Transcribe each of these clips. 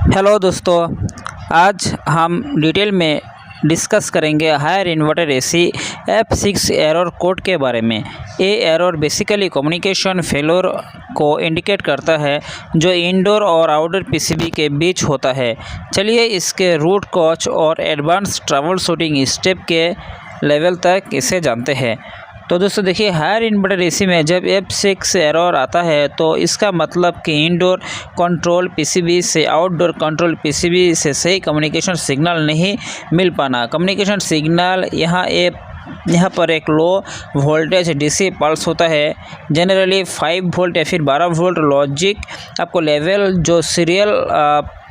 Hello दोस्तों, आज हम डिटेल में डिस्कस करेंगे Haier inverter AC F6 error code के बारे में। ये एरर बेसिकली कम्युनिकेशन फेलोर को इंडिकेट करता है जो इंडोर और आउटडोर पीसीबी के बीच होता है। चलिए इसके रूट कॉज और एडवांस ट्रबल शूटिंग स्टेप के लेवल तक इसे जानते हैं। तो दोस्तों देखिए, हायर इन्वर्टर एसी में जब F6 एरर आता है तो इसका मतलब कि इंडोर कंट्रोल पीसीबी से आउटडोर कंट्रोल पीसीबी से सही कम्युनिकेशन सिग्नल नहीं मिल पाना। कम्युनिकेशन सिग्नल यहाँ पर एक लो वोल्टेज डीसी पल्स होता है, जनरली 5 वोल्ट या फिर 12 वोल्ट लॉजिक आपको लेवल जो सीरियल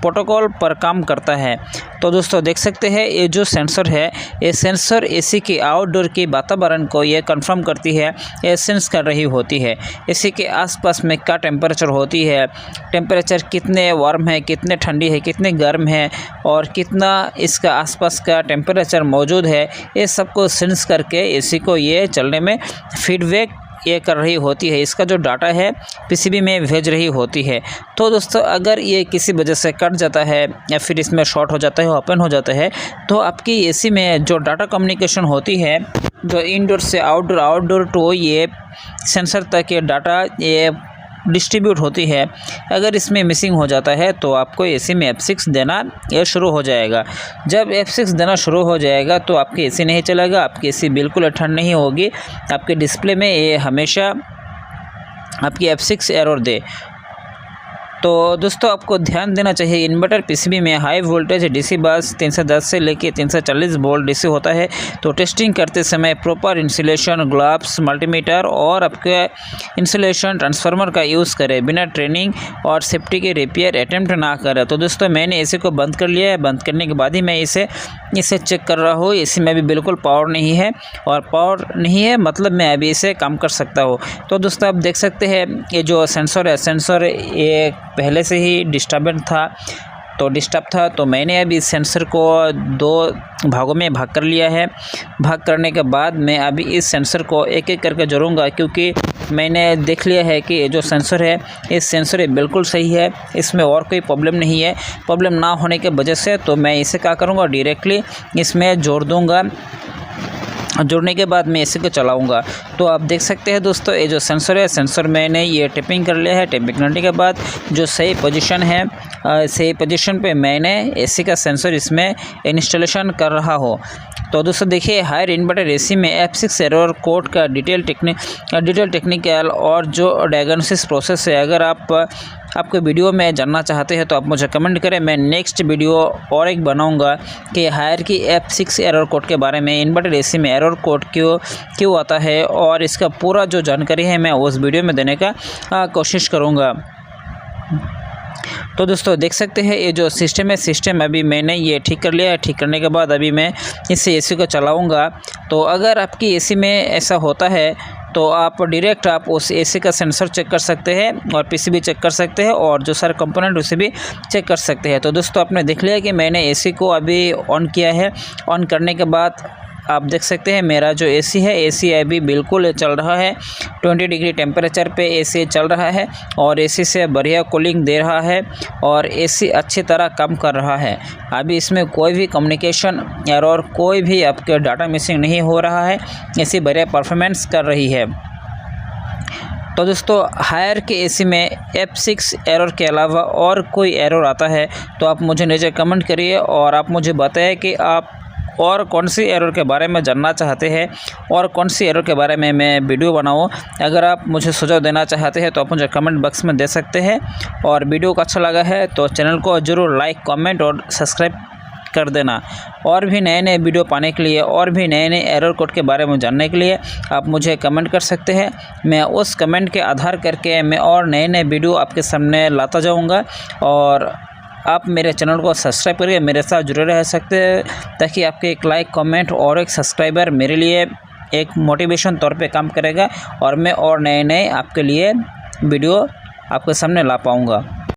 प्रोटोकॉल पर काम करता है। तो दोस्तों देख सकते हैं, ये जो सेंसर है, ये सेंसर एसी की आउटडोर की वातावरण को ये कंफर्म करती है, ये सेंस कर रही होती है एसी के आसपास में क्या टेम्परेचर होती है, टेम्परेचर कितने वार्म है, कितने ठंडी है, कितने गर्म है और कितना इसका आसपास का टेम्परेचर मौजूद है, ये सबको सेंस करके एसी को ये चलने में फीडबैक ये कर रही होती है। इसका जो डाटा है पीसीबी में भेज रही होती है। तो दोस्तों अगर ये किसी वजह से कट जाता है या फिर इसमें शॉर्ट हो जाता है, ओपन हो जाता है, तो आपकी एसी में जो डाटा कम्युनिकेशन होती है, जो इंडोर से आउटडोर टू ये सेंसर तक ये डाटा ये डिस्ट्रीब्यूट होती है, अगर इसमें मिसिंग हो जाता है तो आपको एसी में F6 देना ये शुरू हो जाएगा। जब F6 देना शुरू हो जाएगा तो आपकी एसी नहीं चलेगा, आपकी एसी बिल्कुल ठंड नहीं होगी, आपके डिस्प्ले में ये हमेशा आपकी F6 एरर दे। तो दोस्तों आपको ध्यान देना चाहिए, इन्वर्टर पीसीबी में हाई वोल्टेज डीसी बस 310 से लेकर 340 वोल्ट डीसी होता है। तो टेस्टिंग करते समय प्रॉपर इंसुलेशन, ग्लव्स, मल्टीमीटर और आपके इंसुलेशन ट्रांसफार्मर का यूज़ करें। बिना ट्रेनिंग और सेफ्टी के रिपेयर अटेम्प्ट ना करें। तो दोस्तों मैंने एसी को बंद कर लिया है, बंद करने के बाद ही मैं इसे चेक कर रहा हूँ। एसी में भी बिल्कुल पावर नहीं है, और पावर नहीं है मतलब मैं अभी इसे काम कर सकता हूँ। तो दोस्तों आप देख सकते हैं, ये जो सेंसर है, सेंसर ये पहले से ही डिस्टर्ब था, तो मैंने अभी इस सेंसर को 2 भागों में भाग कर लिया है। भाग करने के बाद मैं अभी इस सेंसर को एक एक करके जोड़ूंगा, क्योंकि मैंने देख लिया है कि ये जो सेंसर है, इस सेंसर बिल्कुल सही है, इसमें और कोई प्रॉब्लम नहीं है। प्रॉब्लम ना होने की वजह से तो मैं इसे क्या करूँगा, डायरेक्टली इसमें जोड़ दूँगा। जोड़ने के बाद मैं इसी को चलाऊंगा। तो आप देख सकते हैं दोस्तों, ये जो सेंसर है, सेंसर मैंने ये टेपिंग कर लिया है। टेपिंग करने के बाद जो सही पोजीशन है, सही पोजीशन पे मैंने एसी का सेंसर इसमें इंस्टॉलेशन कर रहा हूँ। तो दोस्तों देखिए, हायर इन्वर्टर एसी में F6 एरर कोड का डिटेल टेक्निकल और जो डायग्नोसिस प्रोसेस है, अगर आपको वीडियो में जानना चाहते हैं तो आप मुझे कमेंट करें। मैं नेक्स्ट वीडियो और एक बनाऊंगा कि हायर की F6 एरर कोड के बारे में, इन्वर्टर एसी में एरर कोड क्यों आता है, और इसका पूरा जो जानकारी है मैं उस वीडियो में देने का कोशिश करूँगा। तो दोस्तों देख सकते हैं, ये जो सिस्टम है, सिस्टम अभी मैंने ये ठीक कर लिया है। ठीक करने के बाद अभी मैं इस एसी को चलाऊंगा। तो अगर आपकी एसी में ऐसा होता है तो आप डायरेक्ट उस एसी का सेंसर चेक कर सकते हैं और पीसीबी चेक कर सकते हैं और जो सारे कंपोनेंट उसे भी चेक कर सकते हैं। तो दोस्तों आपने देख लिया कि मैंने एसी को अभी ऑन किया है। ऑन करने के बाद आप देख सकते हैं, मेरा जो एसी है, एसी अभी बिल्कुल चल रहा है। 20 डिग्री टेम्परेचर पे एसी चल रहा है और एसी से बढ़िया कूलिंग दे रहा है और एसी अच्छी तरह काम कर रहा है। अभी इसमें कोई भी कम्युनिकेशन एरर, कोई भी आपके डाटा मिसिंग नहीं हो रहा है। एसी बढ़िया परफॉर्मेंस कर रही है। तो दोस्तों हायर के एसी में F6 एरर के अलावा और कोई एरर आता है तो आप मुझे नीचे कमेंट करिए और आप मुझे बताएं कि आप और कौन सी एरर के बारे में जानना चाहते हैं और कौन सी एरर के बारे में मैं वीडियो बनाऊं। अगर आप मुझे सुझाव देना चाहते हैं तो आप मुझे कमेंट बॉक्स में दे सकते हैं। और वीडियो को अच्छा लगा है तो चैनल को ज़रूर लाइक, कमेंट और सब्सक्राइब कर देना। और भी नए वीडियो पाने के लिए और भी नए एरर कोड के बारे में जानने के लिए आप मुझे कमेंट कर सकते हैं। मैं उस कमेंट के आधार करके मैं और नए वीडियो आपके सामने लाता जाऊँगा। और आप मेरे चैनल को सब्सक्राइब करिए, मेरे साथ जुड़े रह सकते हैं, ताकि आपके एक लाइक, कमेंट और एक सब्सक्राइबर मेरे लिए एक मोटिवेशन तौर पे काम करेगा और मैं और नए आपके लिए वीडियो आपके सामने ला पाऊँगा।